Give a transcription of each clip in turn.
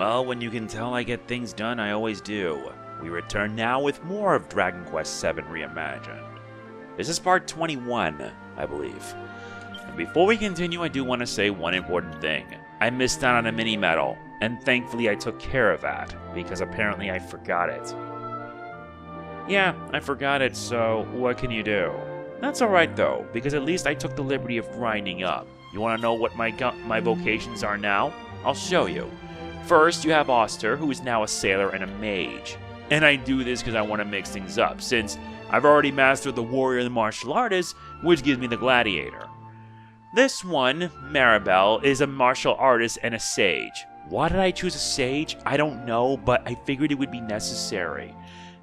Well, when you can tell I get things done, I always do. We return now with more of Dragon Quest VII Reimagined. This is part 21, I believe. And before we continue, I do want to say one important thing. I missed out on a mini-medal, and thankfully I took care of that, because apparently I forgot it. Yeah, I forgot it, so what can you do? That's alright though, because at least I took the liberty of grinding up. You want to know what my vocations are now? I'll show you. First, you have Auster, who is now a sailor and a mage. And I do this because I want to mix things up, since I've already mastered the warrior and the martial artist, which gives me the gladiator. This one, Maribel, is a martial artist and a sage. Why did I choose a sage? I don't know, but I figured it would be necessary.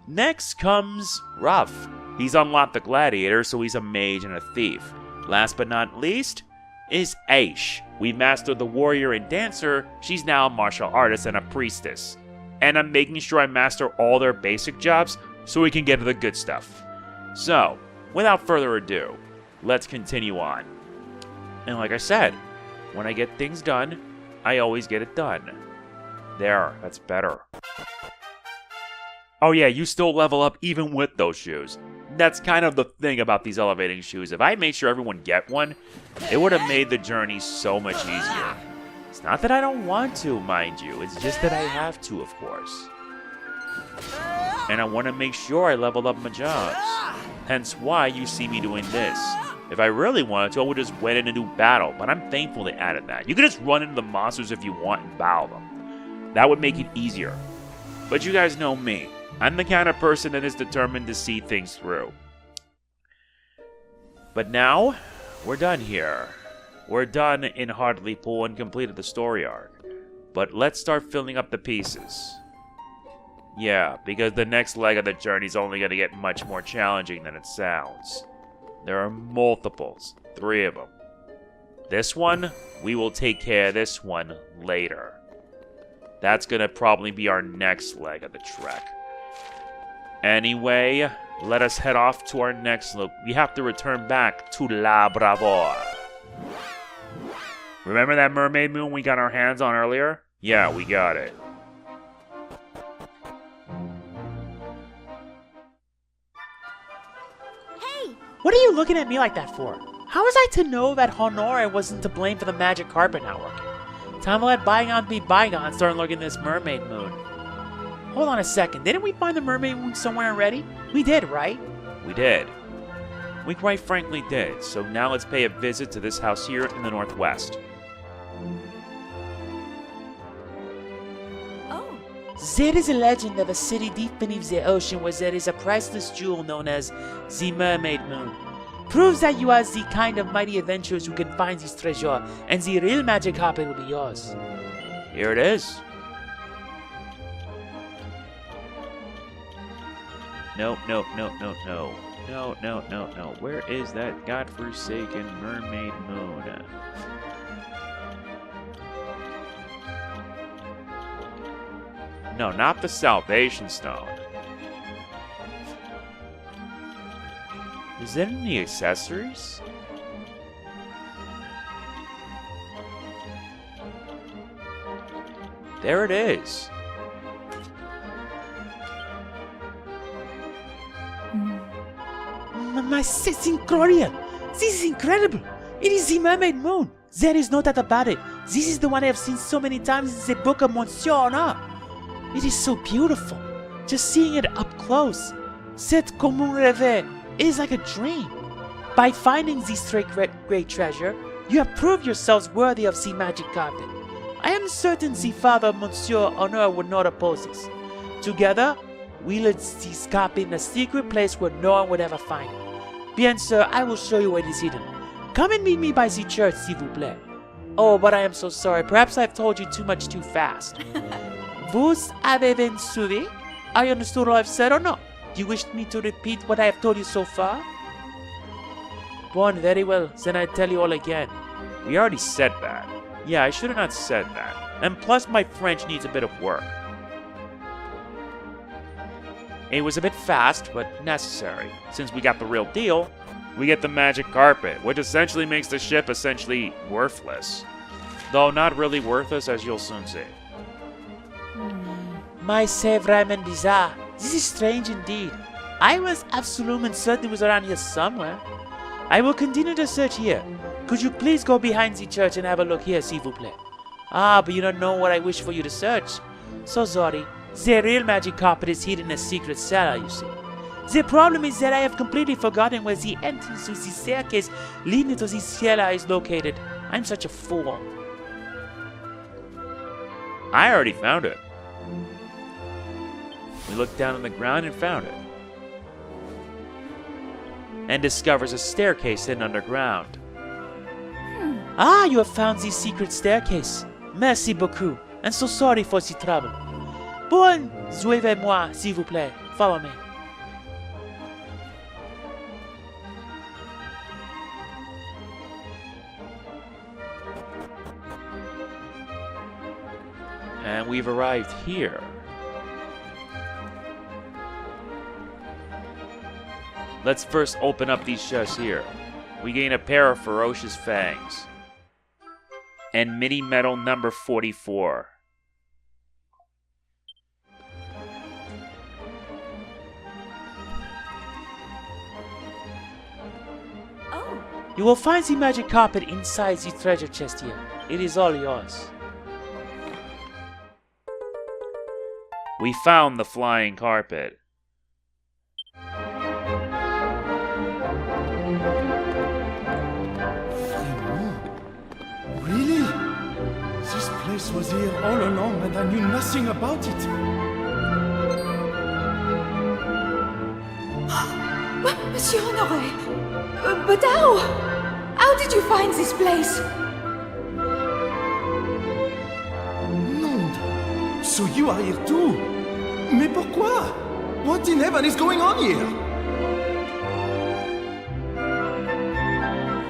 Next comes Ruff. He's unlocked the gladiator, so he's a mage and a thief. Last but not least is Aish. We mastered the warrior and dancer. She's now a martial artist and a priestess. And I'm making sure I master all their basic jobs so we can get to the good stuff. So, without further ado, let's continue on. And like I said, when I get things done, I always get it done. There, that's better. Oh yeah, you still level up even with those shoes. That's kind of the thing about these elevating shoes. If I made sure everyone get one, it would have made the journey so much easier. It's not that I don't want to, mind you. It's just that I have to, of course. And I want to make sure I level up my jobs. Hence why you see me doing this. If I really wanted to, I would just went in and do battle, but I'm thankful they added that. You can just run into the monsters if you want and battle them. That would make it easier. But you guys know me. I'm the kind of person that is determined to see things through. But now, we're done here. We're done in Hardlypool and completed the story arc. But let's start filling up the pieces. Yeah, because the next leg of the journey is only going to get much more challenging than it sounds. There are multiples, 3 of them. This one, we will take care of this one later. That's going to probably be our next leg of the trek. Anyway, let us head off to our next loop. We have to return back to La Bravoure. Remember that Mermaid Moon we got our hands on earlier? Yeah, we got it. Hey! What are you looking at me like that for? How was I to know that Honore wasn't to blame for the magic carpet not working? Time to let bygones be bygones, start looking at this Mermaid Moon. Hold on a second, didn't we find the Mermaid Moon somewhere already? We did, right? We did. We quite frankly did, so now let's pay a visit to this house here in the northwest. Oh. There is a legend of a city deep beneath the ocean where there is a priceless jewel known as the Mermaid Moon. Proves that you are the kind of mighty adventurers who can find this treasure, and the real magic carpet will be yours. Here it is. No. Where is that godforsaken Mermaid Moon? No, not the Salvation Stone. Is there any accessories? There it is. It's incredible! This is incredible! It is the Mermaid Moon! There is no doubt about it. This is the one I have seen so many times in the book of Monsieur Honor. It is so beautiful. Just seeing it up close. C'est comme un rêve. It is like a dream. By finding this great treasure, you have proved yourselves worthy of the magic carpet. I am certain the father of Monsieur Honor would not oppose this. Together, we let this carpet in a secret place where no one would ever find it. Bien, sir, I will show you where it is hidden. Come and meet me by the church, s'il vous plaît. Oh, but I am so sorry. Perhaps I've told you too much too fast. Vous avez suivi? I understood all I've said or not? Do you wish me to repeat what I have told you so far? Bon, very well. Then I tell you all again. We already said that. Yeah, I should have not said that. And plus, my French needs a bit of work. It was a bit fast, but necessary. Since we got the real deal, we get the magic carpet, which essentially makes the ship essentially worthless. Though not really worthless, as you'll soon see. My save Raymond bizarre. This is strange indeed. I was absolutely certain it was around here somewhere. I will continue the search here. Could you please go behind the church and have a look here, s'il vous plaît? Ah, but you don't know what I wish for you to search. So sorry. The real magic carpet is hidden in a secret cellar, you see. The problem is that I have completely forgotten where the entrance to the staircase leading to the cellar is located. I'm such a fool. I already found it. We looked down on the ground and found it. And discovers a staircase hidden underground. Ah, you have found the secret staircase. Merci beaucoup, and so sorry for the trouble. Bon, suivez-moi, s'il vous plaît. Follow me. And we've arrived here. Let's first open up these chests here. We gain a pair of ferocious fangs. And mini medal number 44. Oh. You will find the magic carpet inside the treasure chest here. It is all yours. We found the flying carpet. Really? This place was here all along and I knew nothing about it. Monsieur Honoré, but how? How did you find this place? No. So you are here too? Mais pourquoi? What in heaven is going on here?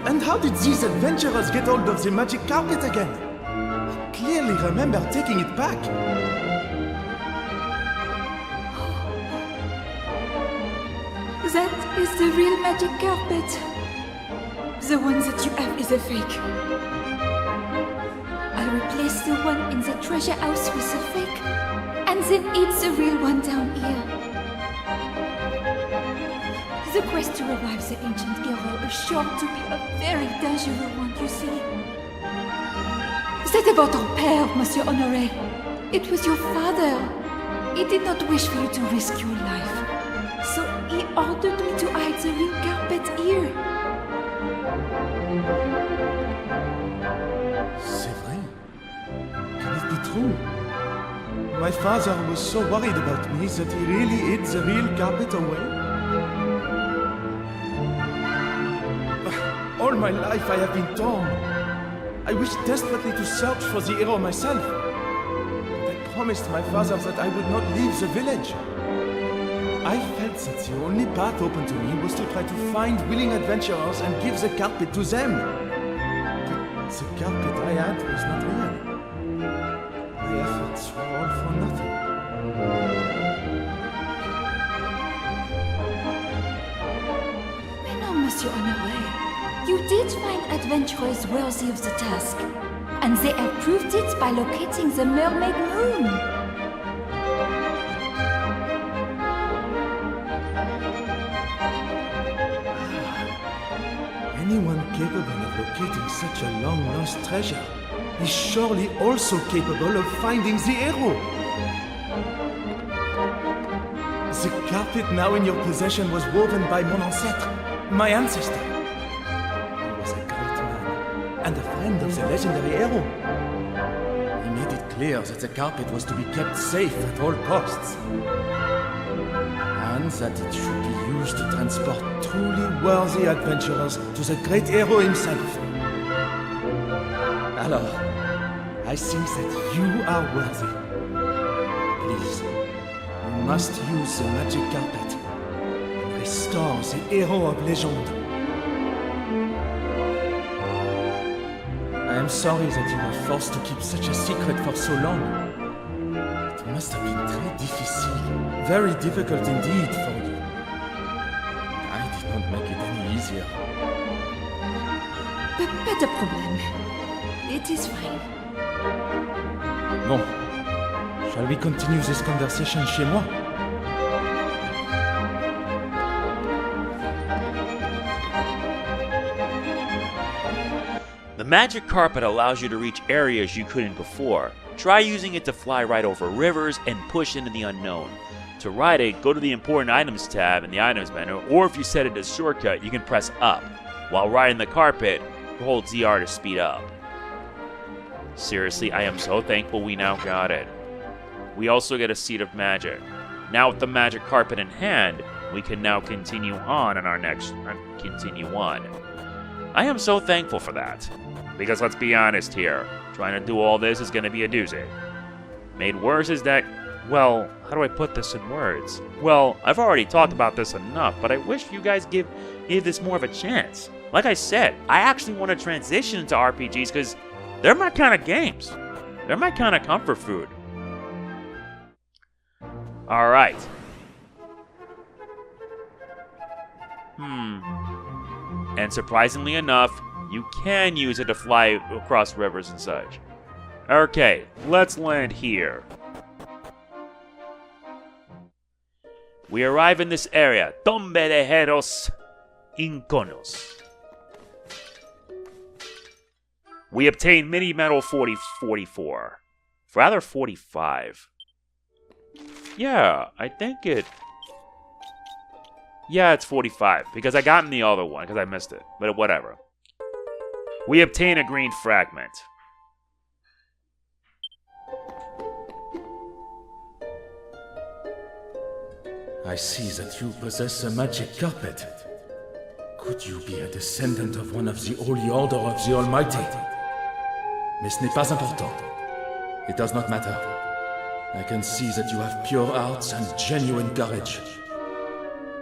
And how did these adventurers get hold of the magic carpet again? I clearly remember taking it back. That is the real magic carpet. The one that you have is a fake. I'll replace the one in the treasure house with a fake, and then it's the real one down here. The quest to revive the ancient hero is sure to be a very dangerous one, you see. C'était votre père, Monsieur Honoré. It was your father. He did not wish for you to risk your life. So he ordered me to hide the real carpet here. C'est vrai? Can it be true? My father was so worried about me that he really hid the real carpet away. All my life I have been torn. I wished desperately to search for the hero myself. But I promised my father that I would not leave the village. I felt that the only path open to me was to try to find willing adventurers and give the carpet to them. But the carpet I had was not real. My efforts were all for nothing. Mais non, Monsieur Honoré. You did find adventurers worthy of the task, and they have proved it by locating the Mermaid Moon. Anyone capable of locating such a long-lost treasure is surely also capable of finding the hero. The carpet now in your possession was woven by mon ancêtre, my ancestor. And a friend of the legendary hero. He made it clear that the carpet was to be kept safe at all costs. And that it should be used to transport truly worthy adventurers to the great hero himself. Alors, I think that you are worthy. Please, you must use the magic carpet and restore the hero of legend. I am sorry that you were forced to keep such a secret for so long. It must have been très difficile, very difficult indeed for you. I did not make it any easier. Pas de problème. It is fine. Bon, Shall we continue this conversation chez moi? The magic carpet allows you to reach areas you couldn't before. Try using it to fly right over rivers and push into the unknown. To ride it, go to the Important Items tab in the Items menu, or if you set it as shortcut, you can press up. While riding the carpet, hold ZR to speed up. Seriously, I am so thankful we now got it. We also get a Seat of Magic. Now with the magic carpet in hand, we can now continue on in our next... continue on. I am so thankful for that. Because let's be honest here, trying to do all this is going to be a doozy. Made worse is that, well, how do I put this in words? Well, I've already talked about this enough, but I wish you guys give this more of a chance. Like I said, I actually want to transition into RPGs because they're my kind of games. They're my kind of comfort food. Alright. And surprisingly enough, you can use it to fly across rivers and such. Okay, let's land here. We arrive in this area, Tombe de Heros Inconnus. We obtain mini medal 44. Rather 45. Yeah, I think it... Yeah, it's 45, because I got in the other one, because I missed it. But whatever. We obtain a green fragment. I see that you possess a magic carpet. Could you be a descendant of one of the Holy Order of the Almighty? Mais ce n'est pas important. It does not matter. I can see that you have pure hearts and genuine courage.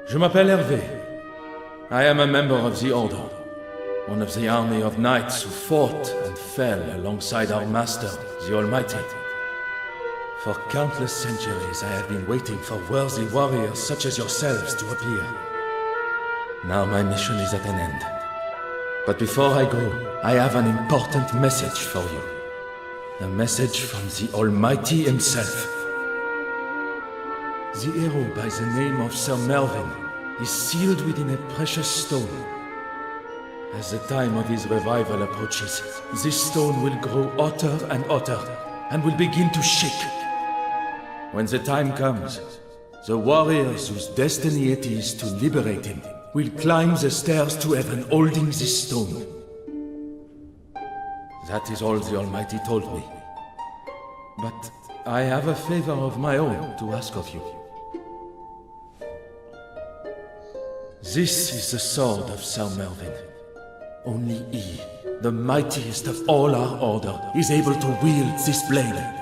Je m'appelle Hervé. I am a member of the Order, one of the army of knights who fought and fell alongside our master, the Almighty. For countless centuries I have been waiting for worthy warriors such as yourselves to appear. Now my mission is at an end. But before I go, I have an important message for you. A message from the Almighty himself. The hero by the name of Sir Mervyn is sealed within a precious stone. As the time of his revival approaches, this stone will grow hotter and hotter, and will begin to shake. When the time comes, the warriors whose destiny it is to liberate him will climb the stairs to heaven holding this stone. That is all the Almighty told me. But I have a favor of my own to ask of you. This is the sword of Sir Mervyn. Only he, the mightiest of all our order, is able to wield this blade.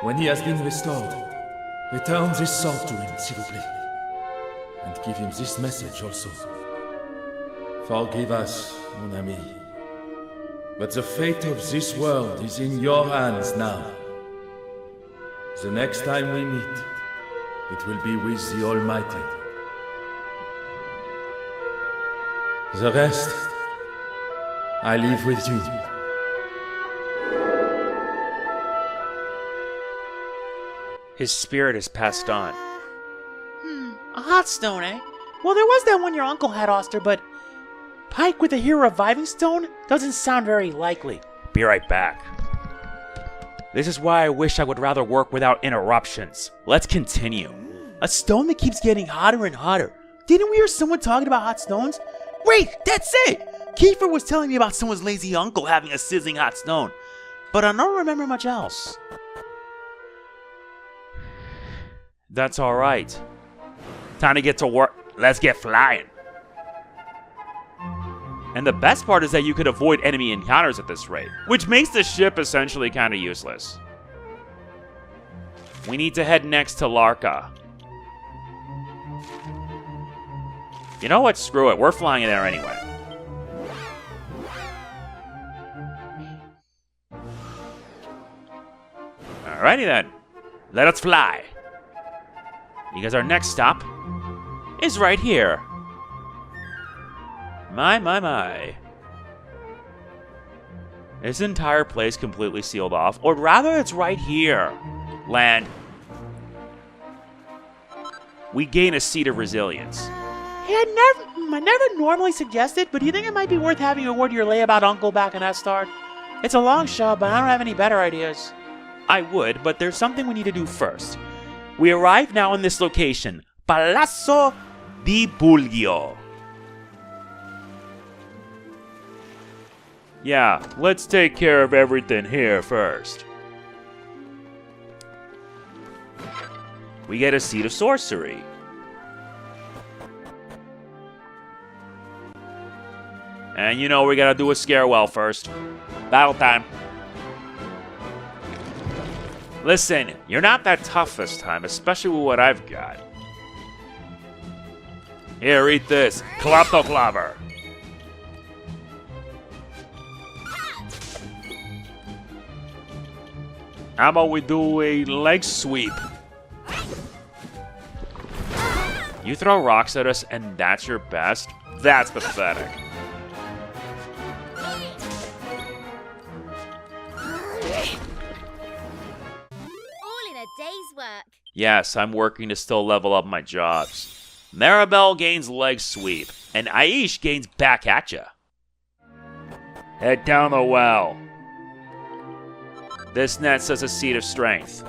When he has been restored, return this sword to him, s'il vous plaît. And give him this message also. Forgive us, mon ami. But the fate of this world is in your hands now. The next time we meet, it will be with the Almighty. The rest, I leave with you. His spirit is passed on. A hot stone, eh? Well, there was that one your uncle had, Oster, but Pike with a hero reviving stone doesn't sound very likely. Be right back. This is why I wish I would rather work without interruptions. Let's continue. A stone that keeps getting hotter and hotter. Didn't we hear someone talking about hot stones? Wait, that's it! Kiefer was telling me about someone's lazy uncle having a sizzling hot stone, but I don't remember much else. That's alright. Time to get to work. Let's get flying. And the best part is that you could avoid enemy encounters at this rate, which makes the ship essentially kind of useless. We need to head next to Larka. You know what? Screw it. We're flying in there anyway. Alrighty then. Let us fly. Because our next stop is right here. My. This entire place completely sealed off. Or rather, it's right here. Land. We gain a seed of resilience. Hey, I never normally suggest it, but do you think it might be worth having a word to your layabout uncle back in Astard? It's a long shot, but I don't have any better ideas. I would, but there's something we need to do first. We arrive now in this location, Palazzo di Bulgio. Yeah, let's take care of everything here first. We get a seed of sorcery. And you know we gotta do a scarewell first. Battle time. Listen, you're not that tough this time, especially with what I've got. Here, eat this. Klaptoclaver. How about we do a leg sweep? You throw rocks at us and that's your best? That's pathetic. Day's work. Yes, I'm working to still level up my jobs. Maribel gains leg sweep, and Aish gains back at ya. Head down the well. This nets us a seed of strength.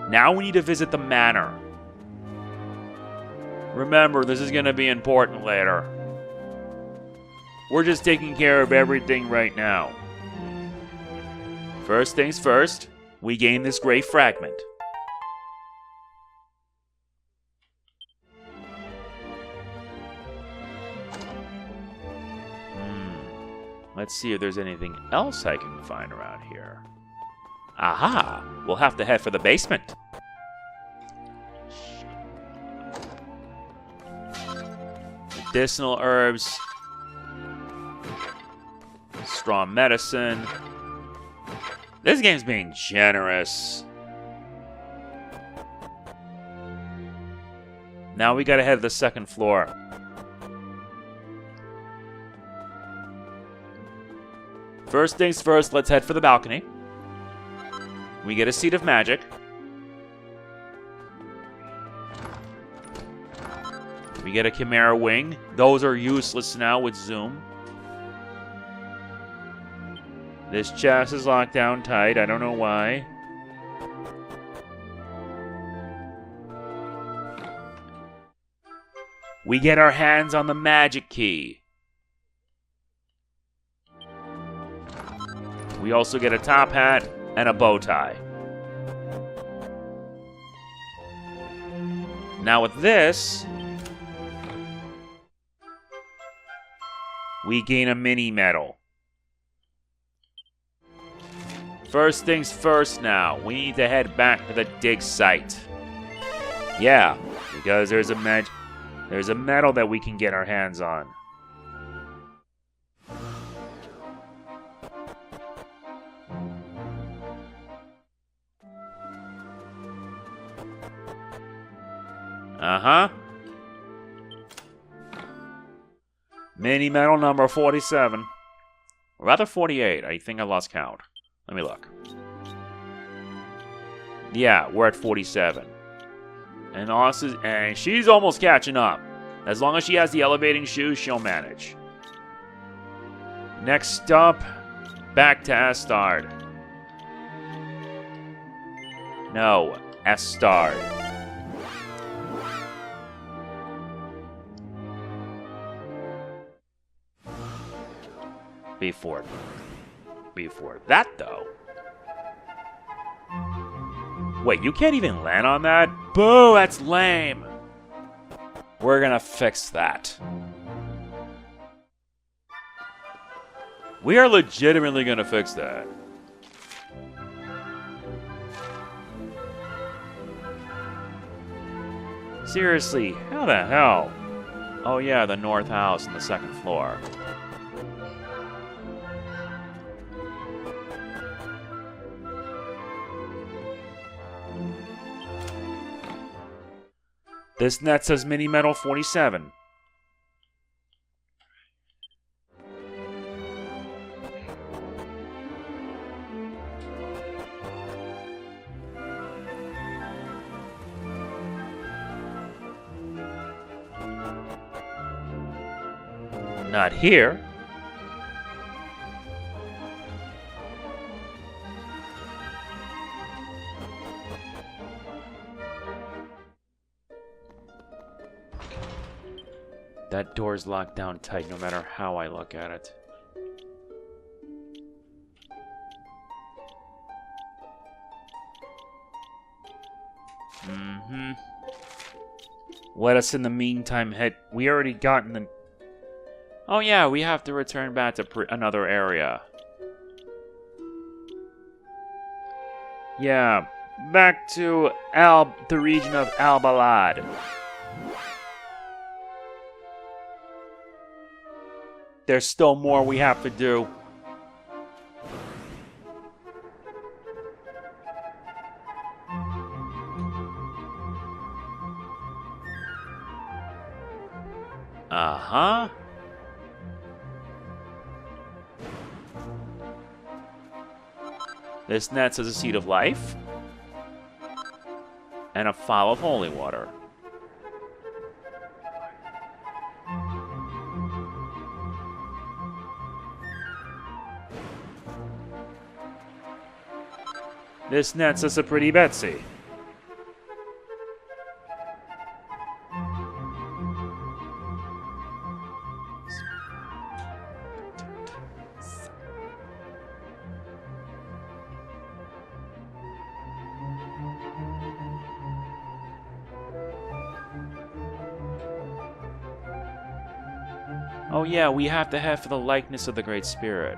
Now we need to visit the manor. Remember, this is going to be important later. We're just taking care of everything right now. First things first, we gain this gray fragment. Let's see if there's anything else I can find around here. Aha! We'll have to head for the basement. Medicinal herbs. Strong medicine. This game's being generous. Now we gotta head to the second floor. First things first, let's head for the balcony. We get a seed of magic. We get a chimera wing. Those are useless now with zoom. This chest is locked down tight. I don't know why. We get our hands on the magic key. We also get a top hat and a bow tie. Now with this, we gain a mini medal. First things first now, we need to head back to the dig site. Yeah, because there's a medal that we can get our hands on. Uh-huh. Mini medal number 47. Or rather 48. I think I lost count. Let me look. Yeah, we're at 47. And she's almost catching up. As long as she has the elevating shoes, she'll manage. Next up, back to Astard. No, Astard. Before that, though. Wait, you can't even land on that? Boo, that's lame. We're gonna fix that. We are legitimately gonna fix that. Seriously, how the hell? Oh yeah, the north house on the second floor. This net says mini medal 47. Not here. That door's locked down tight no matter how I look at it. Let us in the meantime head... We already gotten the... Oh yeah, we have to return back to another area. Yeah, back to the region of Al-Balad. There's still more we have to do. Uh-huh. This net is a seed of life. And a phial of holy water. This net's us a pretty Betsy. Oh yeah, we have to head for the likeness of the Great Spirit.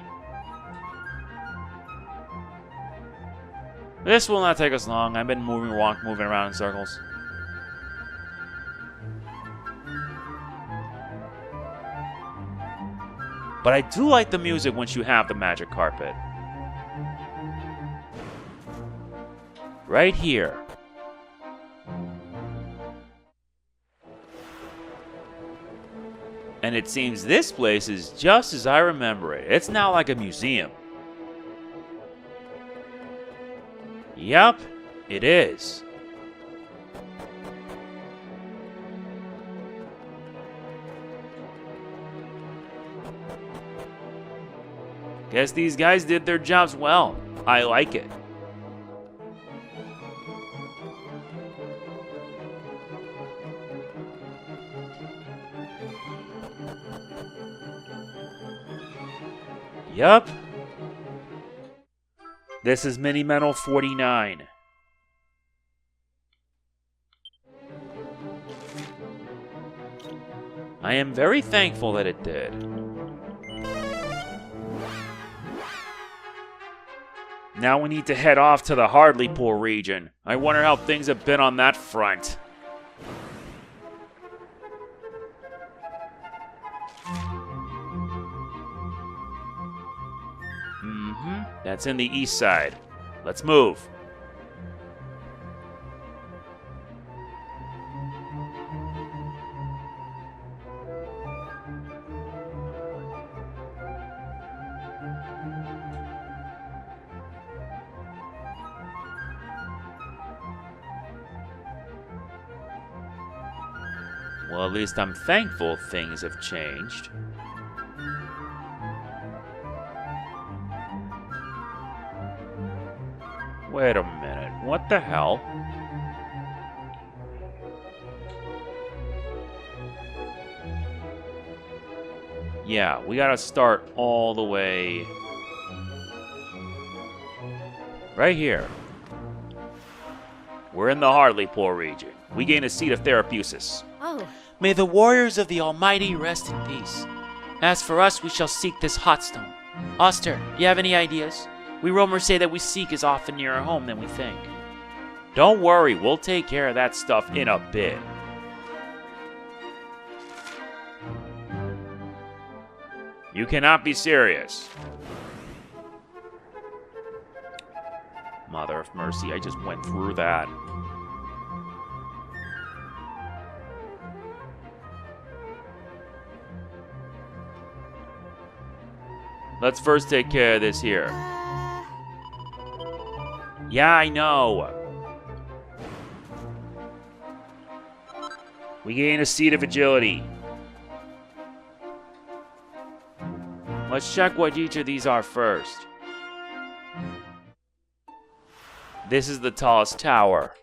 This will not take us long. I've been moving around in circles. But I do like the music once you have the magic carpet. Right here. And it seems this place is just as I remember it. It's now like a museum. Yup, it is. Guess these guys did their jobs well. I like it. Yup. This is Mini Metal 49. I am very thankful that it did. Now we need to head off to the Hardlypool region. I wonder how things have been on that front. That's in the east side. Let's move. Well, at least I'm thankful things have changed. Wait a minute, what the hell? Yeah, we gotta start all the way right here. We're in the Hardlypool region. We gain a seat of Therapusis. Oh, May the warriors of the Almighty rest in peace. As for us, we shall seek this hot stone. Oster, you have any ideas? We roamers say that we seek is often nearer home than we think. Don't worry, we'll take care of that stuff in a bit. You cannot be serious. Mother of mercy, I just went through that. Let's first take care of this here. Yeah, I know. We gain a seat of agility. Let's check what each of these are first. This is the tallest tower.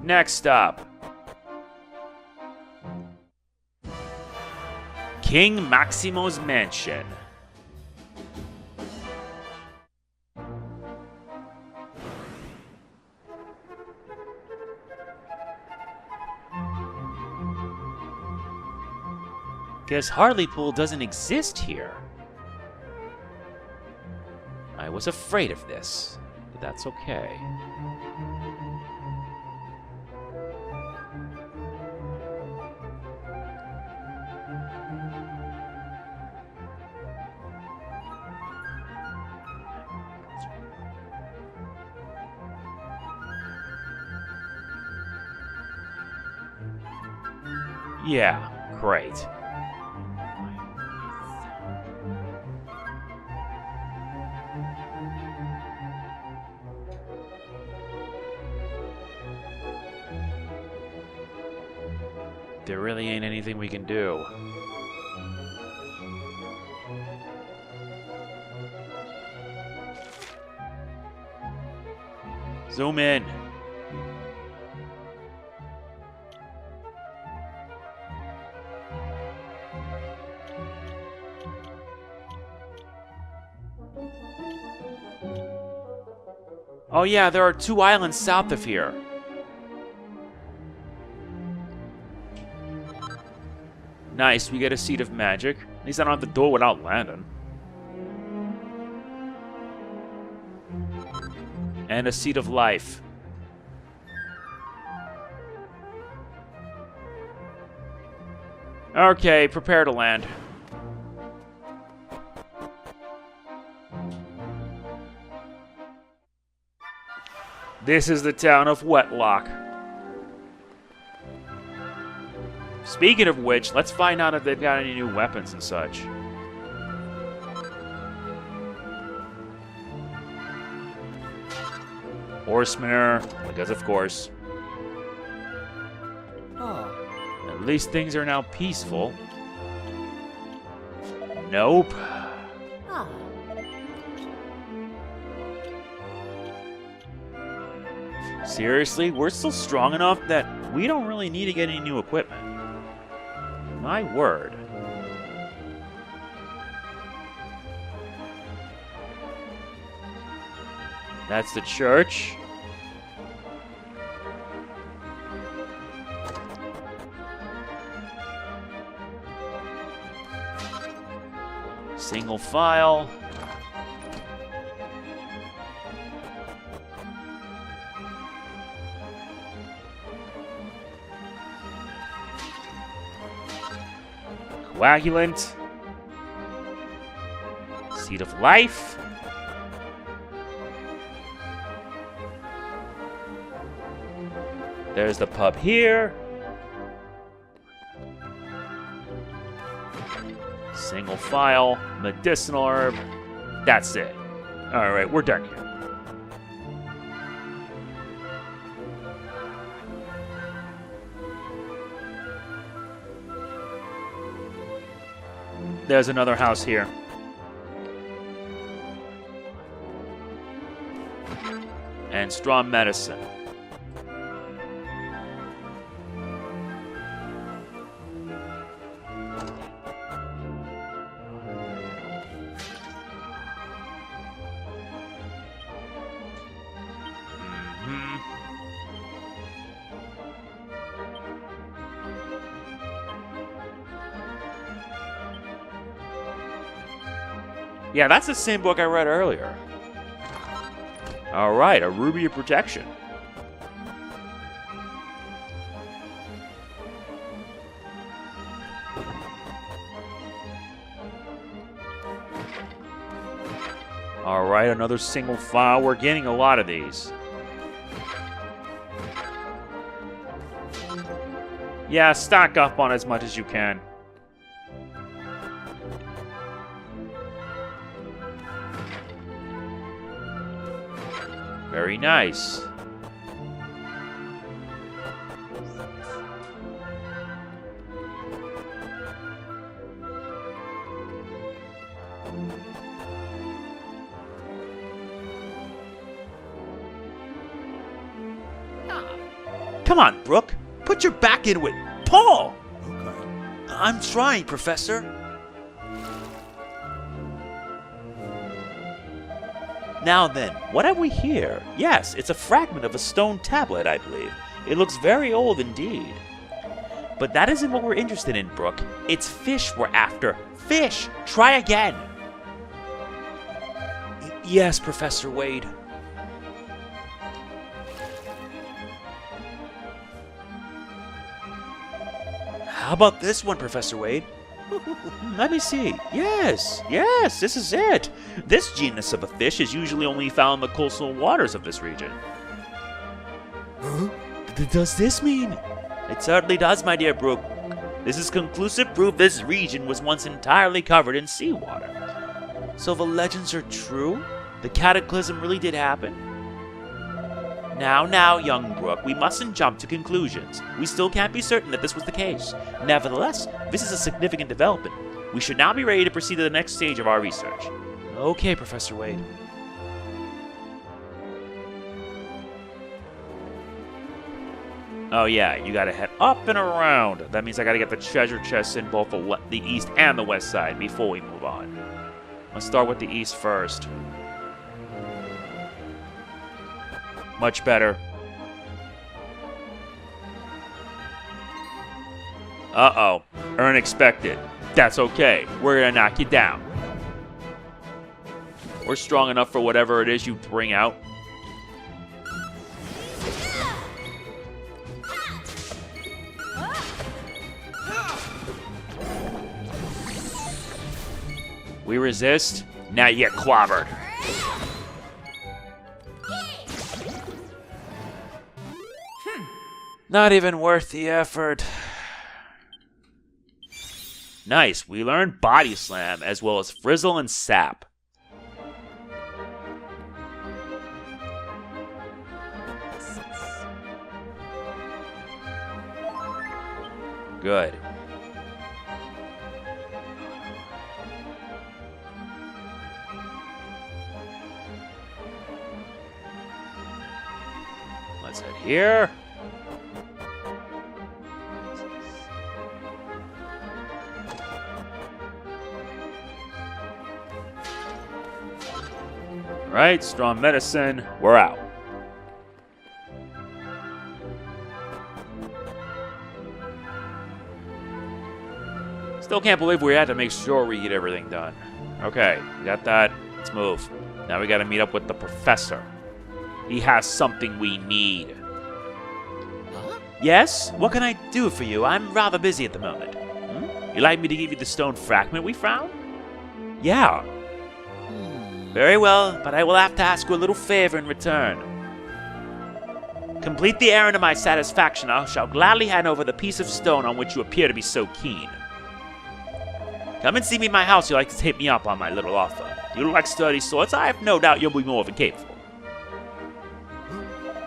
Next up, King Maximo's mansion. Guess Hardlypool doesn't exist here. I was afraid of this, but that's okay. Yeah, great. There really ain't anything we can do. Zoom in. Oh yeah, there are 2 islands south of here. Nice, we get a seat of magic. At least I don't have to do it without landing. And a seat of life. Okay, prepare to land. This is the town of Wetlock. Speaking of which, let's find out if they've got any new weapons and such. Horsemanor, because of course. At least things are now peaceful. Nope. Seriously, we're still strong enough that we don't really need to get any new equipment. My word. That's the church. Single file. Coagulant. Seed of Life. There's the pub here. Single file. Medicinal herb. That's it. Alright, we're done here. There's another house here. And straw medicine. Yeah, that's the same book I read earlier. Alright, a ruby of protection. Alright, another single file. We're getting a lot of these. Yeah, stock up on as much as you can. Very nice. Come on, Brooke. Put your back into it. Paul! Okay. I'm trying, Professor. Now then, what have we here? Yes, it's a fragment of a stone tablet, I believe. It looks very old indeed. But that isn't what we're interested in, Brooke. It's fish we're after. Fish! Try again! Yes, Professor Wade. How about this one, Professor Wade? Let me see. Yes, this is it. This genus of a fish is usually only found in the coastal waters of this region. Huh? Does this mean? It certainly does, my dear Brooke. This is conclusive proof this region was once entirely covered in seawater. So the legends are true? The cataclysm really did happen? Now, young Brooke, we mustn't jump to conclusions. We still can't be certain that this was the case. Nevertheless, this is a significant development. We should now be ready to proceed to the next stage of our research. Okay, Professor Wade. Oh yeah, you gotta head up and around. That means I gotta get the treasure chests in both the east and the west side before we move on. Let's start with the east first. Much better. Uh-oh. Unexpected. That's okay. We're gonna knock you down. We're strong enough for whatever it is you bring out. We resist. Now you get clobbered. Not even worth the effort. Nice. We learned Body Slam as well as Frizzle and Sap. Good. Let's head here. Right, strong medicine. We're out. Still can't believe we had to make sure we get everything done. Okay, we got that. Let's move. Now we gotta meet up with the professor. He has something we need. Yes? What can I do for you? I'm rather busy at the moment. You'd like me to give you the stone fragment we found? Yeah. Very well, but I will have to ask you a little favor in return. Complete the errand to my satisfaction, I shall gladly hand over the piece of stone on which you appear to be so keen. Come and see me in my house. You'd like to take me up on my little offer. You look like sturdy sorts. I have no doubt you'll be more than capable.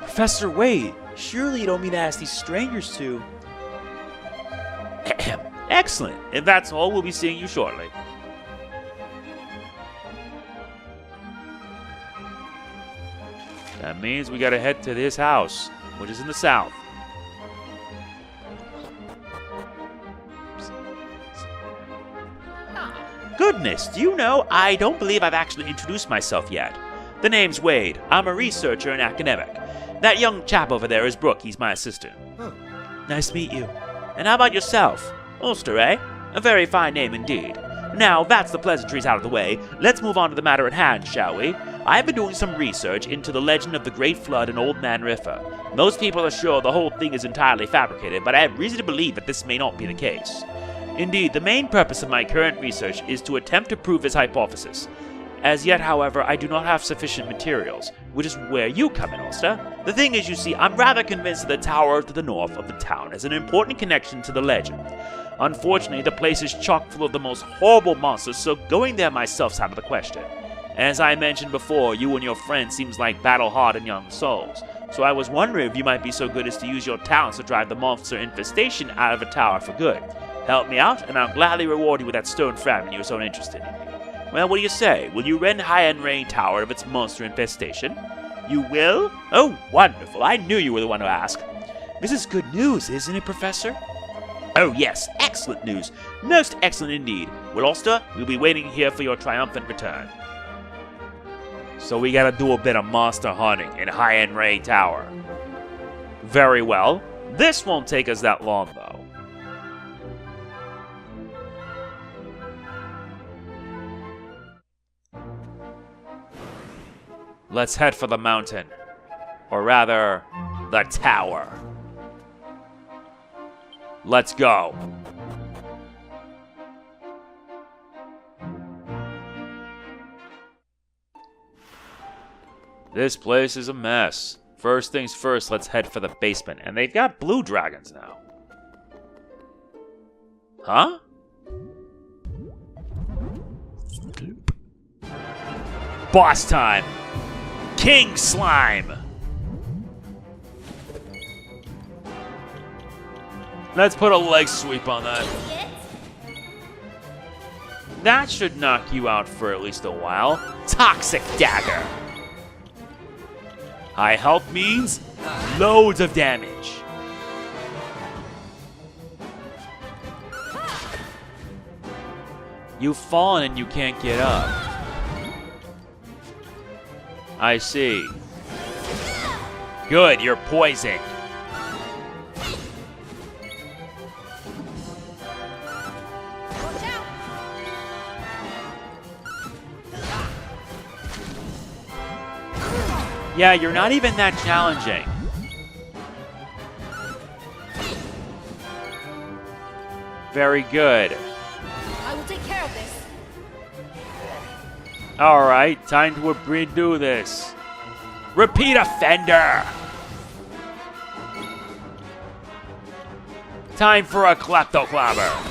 Professor Wade, surely you don't mean to ask these strangers to... Excellent. If that's all, we'll be seeing you shortly. That means we gotta head to this house, which is in the south. Goodness, do you know, I don't believe I've actually introduced myself yet. The name's Wade. I'm a researcher and academic. That young chap over there is Brooke. He's my assistant. Nice to meet you. And how about yourself? Ulster, eh? A very fine name indeed. Now, that's the pleasantries out of the way. Let's move on to the matter at hand, shall we? I've been doing some research into the legend of the Great Flood in Old Man River. Most people are sure the whole thing is entirely fabricated, but I have reason to believe that this may not be the case. Indeed, the main purpose of my current research is to attempt to prove this hypothesis. As yet, however, I do not have sufficient materials, which is where you come in, Ulster. The thing is, you see, I'm rather convinced that the tower to the north of the town has an important connection to the legend. Unfortunately, the place is chock full of the most horrible monsters, so going there myself's out of the question. As I mentioned before, you and your friend seems like battle-hardened young souls. So I was wondering if you might be so good as to use your talents to drive the monster infestation out of the tower for good. Help me out, and I'll gladly reward you with that stone fragment you were so interested in. Well, what do you say? Will you rid High-End Rain Tower of its monster infestation? You will? Oh, wonderful. I knew you were the one to ask. This is good news, isn't it, Professor? Oh yes, excellent news. Most excellent indeed. Well, Ulster, we'll be waiting here for your triumphant return. So we gotta do a bit of monster hunting in High-End Rain Tower. Very well. This won't take us that long, though. Let's head for the mountain. Or rather, the tower. Let's go. This place is a mess. First things first, let's head for the basement. And they've got blue dragons now. Huh? Boss time! King Slime! Let's put a leg sweep on that. That should knock you out for at least a while. Toxic Dagger! High health means loads of damage. You've fallen and you can't get up. I see. Good, you're poisoned. Yeah, you're not even that challenging. Very good. I will take care of this. Alright, time to redo this. Repeat offender! Time for a kleptoclobber.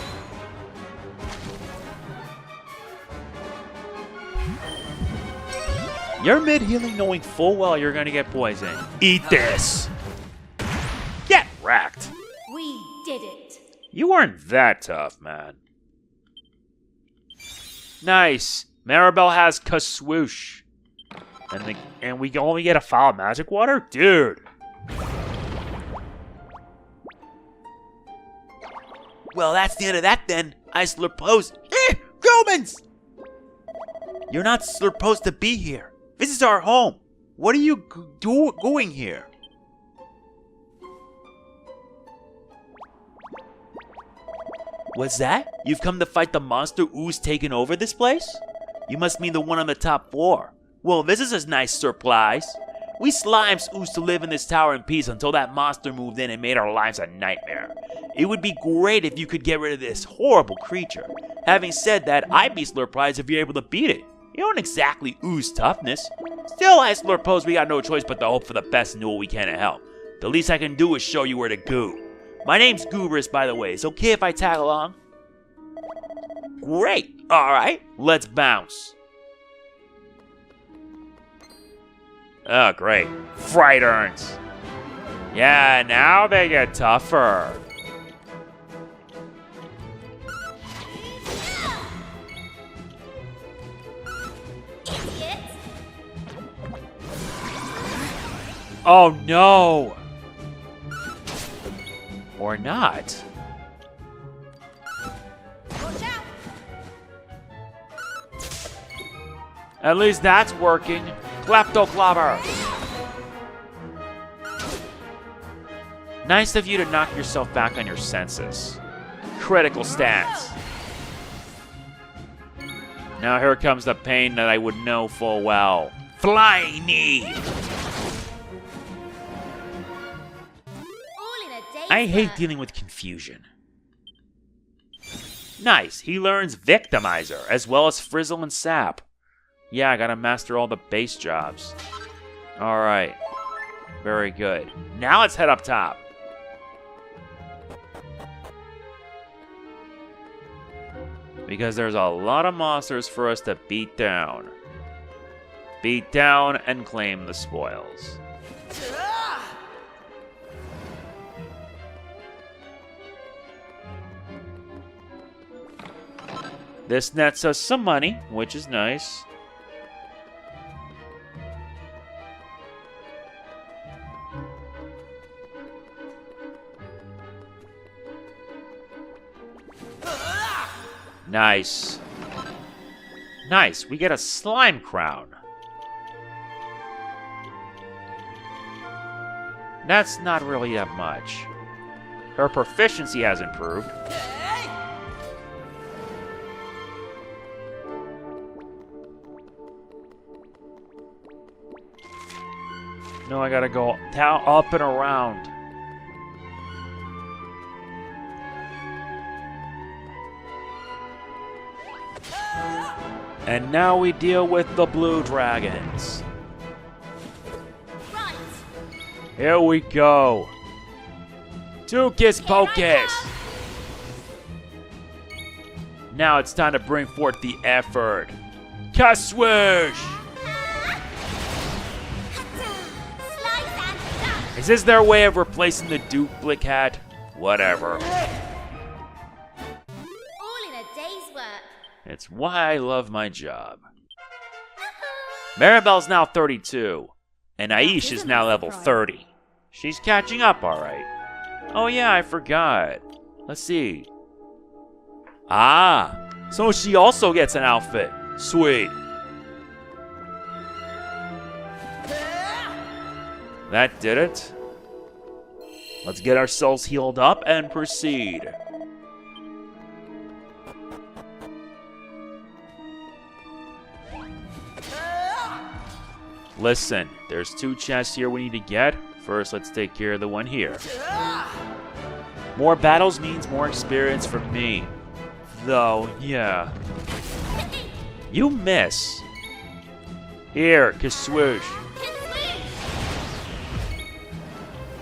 You're mid-healing knowing full well you're gonna get poisoned. Eat this! Get wrecked! We did it. You weren't that tough, man. Nice. Maribel has Kaswoosh. And we only get a foul magic water? Dude. Well, that's the end of that then. I suppose. Romans! You're not supposed to be here. This is our home. What are you going here? What's that? You've come to fight the monster ooze taking over this place? You must mean the one on the top floor. Well, this is a nice surprise. We slimes used to live in this tower in peace until that monster moved in and made our lives a nightmare. It would be great if you could get rid of this horrible creature. Having said that, I'd be surprised if you're able to beat it. You don't exactly ooze toughness. Still, I suppose we got no choice but to hope for the best and do what we can to help. The least I can do is show you where to go. My name's Gooberus, by the way. It's okay if I tag along? Great! Alright, let's bounce. Oh, great. Fright urns. Yeah, now they get tougher. Oh, no! Or not. At least that's working. Kleptoclobber! Nice of you to knock yourself back on your senses. Critical stance. Now here comes the pain that I would know full well. Flying knee! I hate dealing with confusion. Nice, he learns Victimizer, as well as Frizzle and Sap. Yeah, I gotta master all the base jobs. Alright. Very good. Now let's head up top. Because there's a lot of monsters for us to beat down. Beat down and claim the spoils. This nets us some money, which is nice. Nice. Nice, we get a slime crown. That's not really that much. Her proficiency has improved. No, I gotta go down, up and around. And now we deal with the blue dragons. Right. Here we go. Tucus Pocus. Now it's time to bring forth the effort. Kaswoosh! Is this their way of replacing the duplicate? Whatever. All in a day's work. It's why I love my job. Maribel's now 32, and Aish is now level 30. She's catching up, alright. Oh yeah, I forgot. Let's see. Ah, so she also gets an outfit. Sweet. That did it. Let's get ourselves healed up and proceed. Listen, there's 2 chests here we need to get. First, let's take care of the one here. More battles means more experience for me. Though, yeah. You miss. Here, Kaswoosh.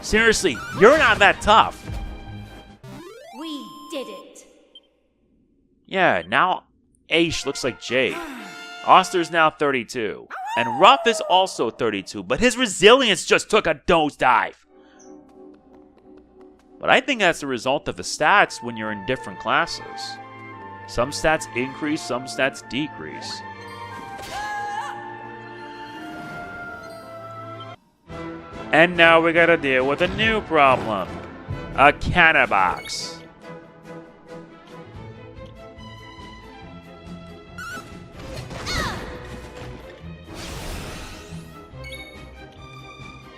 Seriously, you're not that tough. We did it. Yeah, now Aish looks like Jade. Oster's now 32. And Ruff is also 32, but his resilience just took a nosedive. But I think that's the result of the stats when you're in different classes. Some stats increase, some stats decrease. And now we gotta deal with a new problem. A Canabox.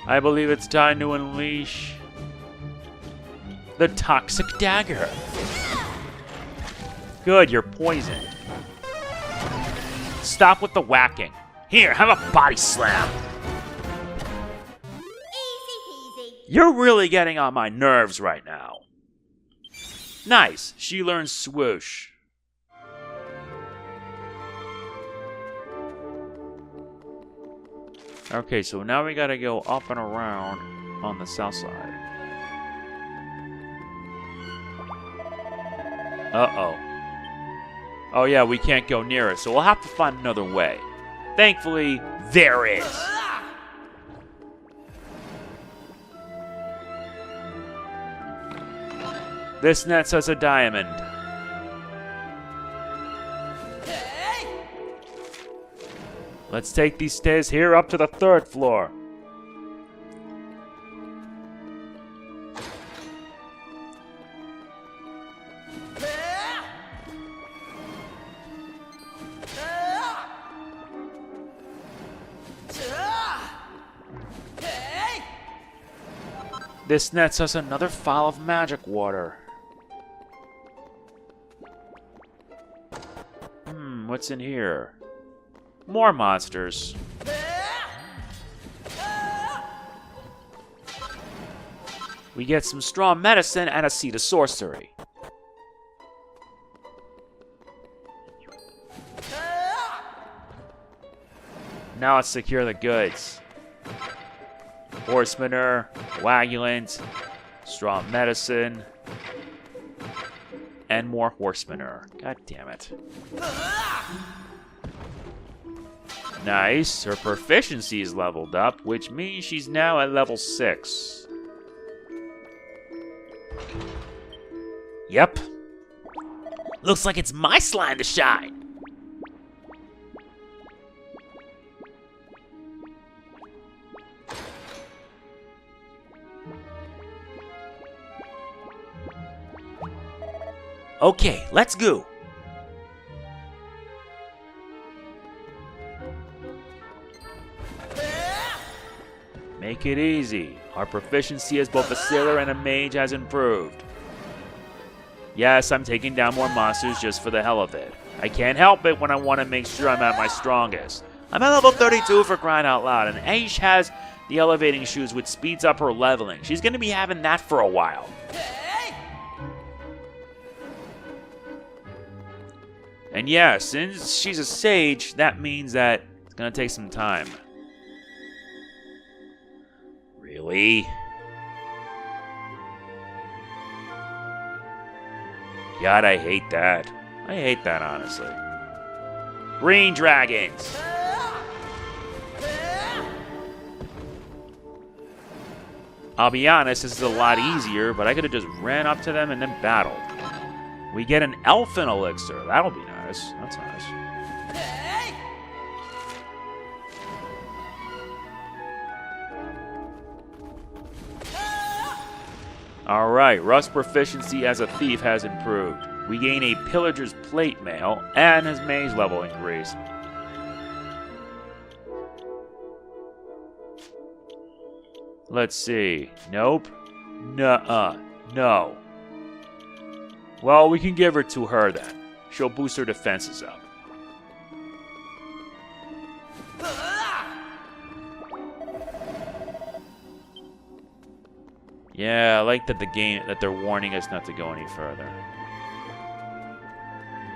I believe it's time to unleash the Toxic Dagger. Good, you're poisoned. Stop with the whacking. Here, have a body slam. Easy peasy. You're really getting on my nerves right now. Nice, she learns swoosh. Okay, so now we gotta go up and around on the south side. Uh-oh. Oh yeah, we can't go near it, so we'll have to find another way. Thankfully, there is. This nets us a diamond. Let's take these stairs here up to the 3rd floor. This nets us another vial of magic water. What's in here? More monsters. We get some strong medicine and a seed of sorcery. Now let's secure the goods. Horsemanor, Coagulant, strong medicine, and more Horsemanor. God damn it. Nice. Her proficiency is leveled up, which means she's now at level 6. Yep. Looks like it's my slime to shine. Okay, let's go. Make it easy. Our proficiency as both a sailor and a mage has improved. Yes, I'm taking down more monsters just for the hell of it. I can't help it when I want to make sure I'm at my strongest. I'm at level 32 for crying out loud, and Aish has the elevating shoes which speeds up her leveling. She's going to be having that for a while. And yeah, since she's a sage, that means that it's going to take some time. Really? God, I hate that. I hate that, honestly. Green dragons! I'll be honest, this is a lot easier, but I could have just ran up to them and then battled. We get an elfin elixir. That'll be nice. That's nice. Alright, Russ proficiency as a thief has improved. We gain a pillager's plate mail, and his mage level increased. Let's see. Nope. Nuh-uh. No. Well, we can give her to her then. She'll boost her defenses up. Yeah, I like that they're warning us not to go any further.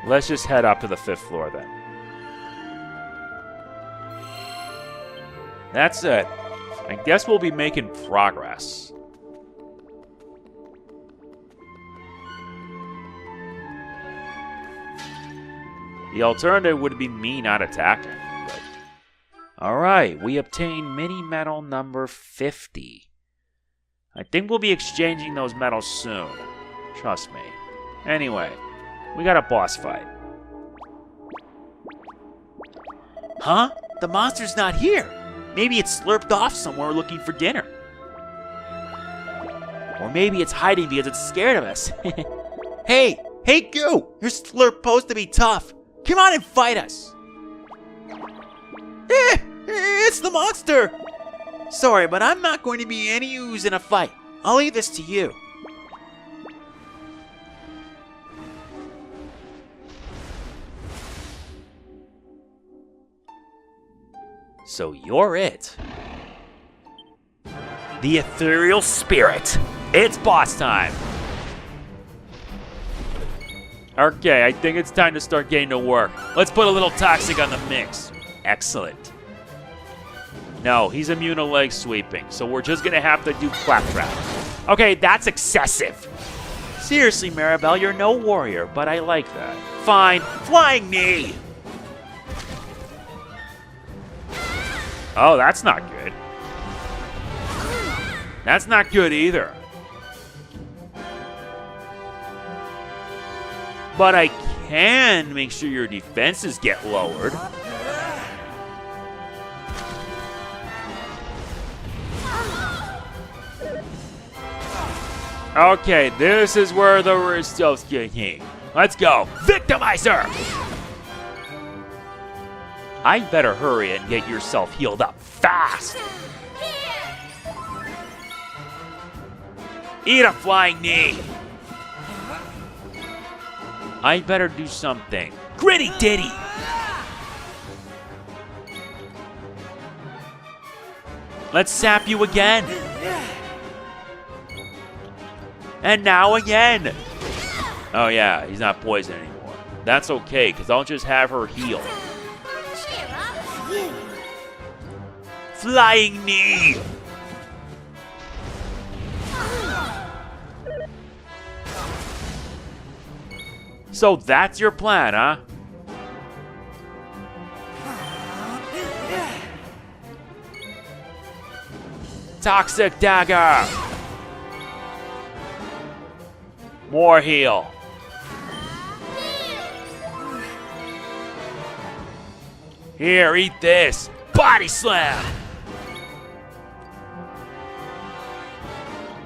Let's just head up to the 5th floor then. That's it. I guess we'll be making progress. The alternative would be me not attacking. But... Alright, we obtain mini medal number 50. I think we'll be exchanging those medals soon. Trust me. Anyway, we got a boss fight. Huh? The monster's not here. Maybe it's slurped off somewhere looking for dinner. Or maybe it's hiding because it's scared of us. Hey, Goo! You're supposed to be tough. Come on and fight us. It's the monster. Sorry, but I'm not going to be any use in a fight. I'll leave this to you. So you're it. The ethereal spirit. It's boss time. Okay, I think it's time to start getting to work. Let's put a little toxic on the mix. Excellent. No, he's immune to leg sweeping, so we're just gonna have to do claptrap. Okay, that's excessive. Seriously, Maribel, you're no warrior, but I like that. Fine, flying knee. Oh, that's not good. That's not good either. But I can make sure your defenses get lowered. Okay, this is where the results get hit. Let's go. Victimizer! I better hurry and get yourself healed up fast. Eat a flying knee. I better do something. Gritty ditty. Let's sap you again. And now again. Oh yeah, he's not poisoned anymore. That's okay, because I'll just have her heal. Flying knee. So that's your plan, huh? Toxic dagger! More heal. Here, eat this. Body slam!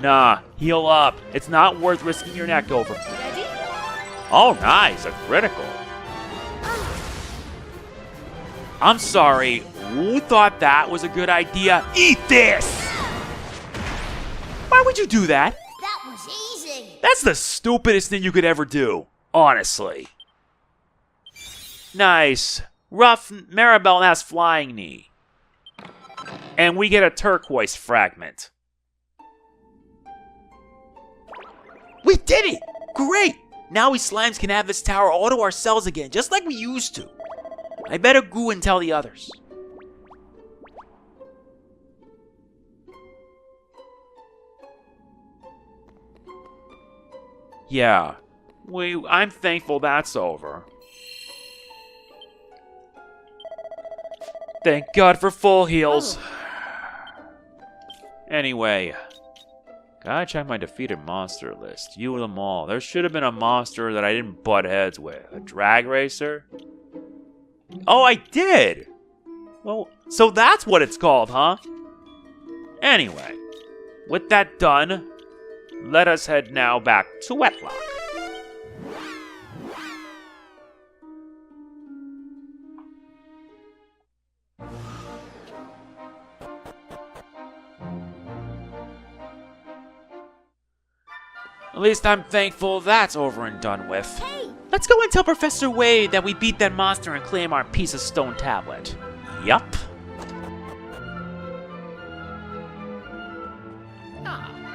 Nah, heal up. It's not worth risking your neck over. Ready? Oh, nice. A critical. I'm sorry. Who thought that was a good idea? Eat this! Why would you do that? That was easy. That's the stupidest thing you could ever do. Honestly. Nice. Rough Maribel has flying knee. And we get a turquoise fragment. We did it! Great! Now we slimes can have this tower all to ourselves again, just like we used to. I better go and tell the others. Yeah. I'm thankful that's over. Thank God for full heals. Anyway. Gotta check my defeated monster list. You them all. There should have been a monster that I didn't butt heads with. A drag racer? Oh, I did! Well, so that's what it's called, huh? Anyway. With that done, let us head now back to Wetlock. At least I'm thankful that's over and done with. Hey, Let's go and tell Professor Wade that we beat that monster and claim our piece of stone tablet. Yup.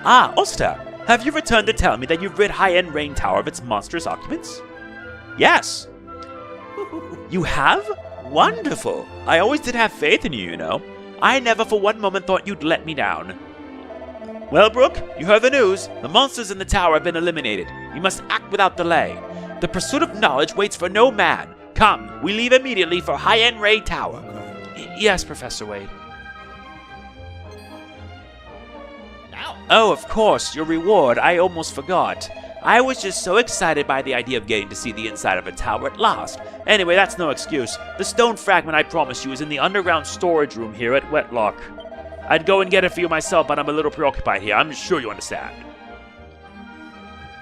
Ah, Osta, have you returned to tell me that you've rid high-end Rain Tower of its monstrous occupants? Yes. You have? Wonderful. I always did have faith in you, you know. I never for one moment thought you'd let me down. Well, Brooke, you heard the news. The monsters in the tower have been eliminated. We must act without delay. The pursuit of knowledge waits for no man. Come, we leave immediately for high-end Rain Tower. Yes, Professor Wade. Oh, of course, your reward. I almost forgot. I was just so excited by the idea of getting to see the inside of a tower at last. Anyway, that's no excuse. The stone fragment I promised you is in the underground storage room here at Wetlock. I'd go and get it for you myself, but I'm a little preoccupied here. I'm sure you understand.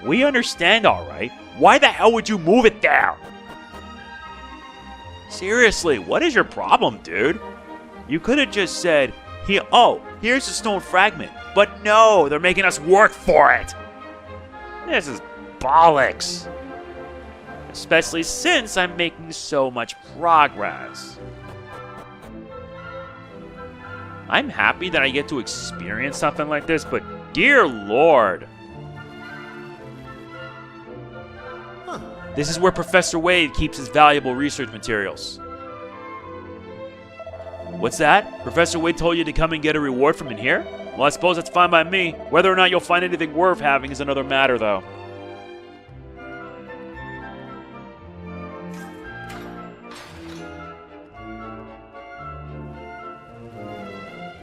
We understand, all right. Why the hell would you move it there? Seriously, what is your problem, dude? You could have just said, here's the stone fragment. But no, they're making us work for it. This is bollocks. Especially since I'm making so much progress. I'm happy that I get to experience something like this, but dear Lord. This is where Professor Wade keeps his valuable research materials. What's that? Professor Wade told you to come and get a reward from in here? Well, I suppose that's fine by me. Whether or not you'll find anything worth having is another matter, though.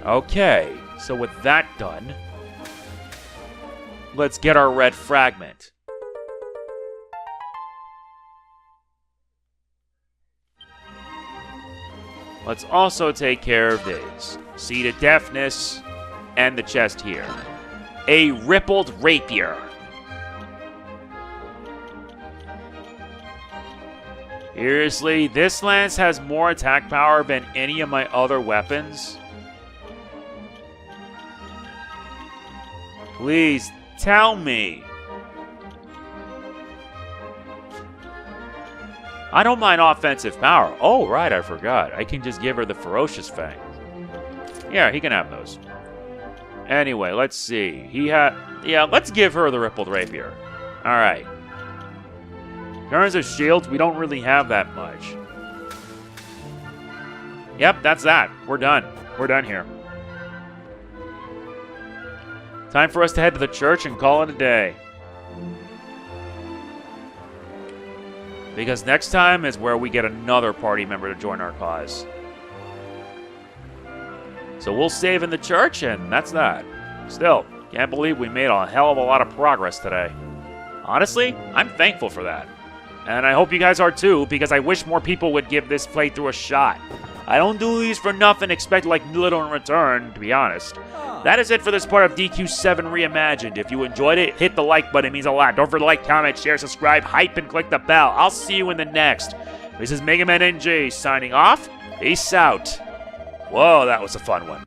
Okay, so with that done, let's get our red fragment. Let's also take care of these. Seed of Deafness, and the chest here. A rippled rapier. Seriously, this lance has more attack power than any of my other weapons? Please, tell me. I don't mind offensive power. Oh, right, I forgot. I can just give her the Ferocious Fang. Yeah, he can have those. Anyway, let's see. Let's give her the Rippled Rapier. Alright. In terms of shields, we don't really have that much. Yep, that's that. We're done. We're done here. Time for us to head to the church and call it a day. Because next time is where we get another party member to join our cause. So we'll save in the church, and that's that. Still, can't believe we made a hell of a lot of progress today. Honestly, I'm thankful for that. And I hope you guys are too, because I wish more people would give this playthrough a shot. I don't do these for nothing, expect like little in return, to be honest. That is it for this part of DQ7 Reimagined. If you enjoyed it, hit the like button, it means a lot. Don't forget to like, comment, share, subscribe, hype, and click the bell. I'll see you in the next. This is MegamanNG signing off. Peace out. Whoa, that was a fun one.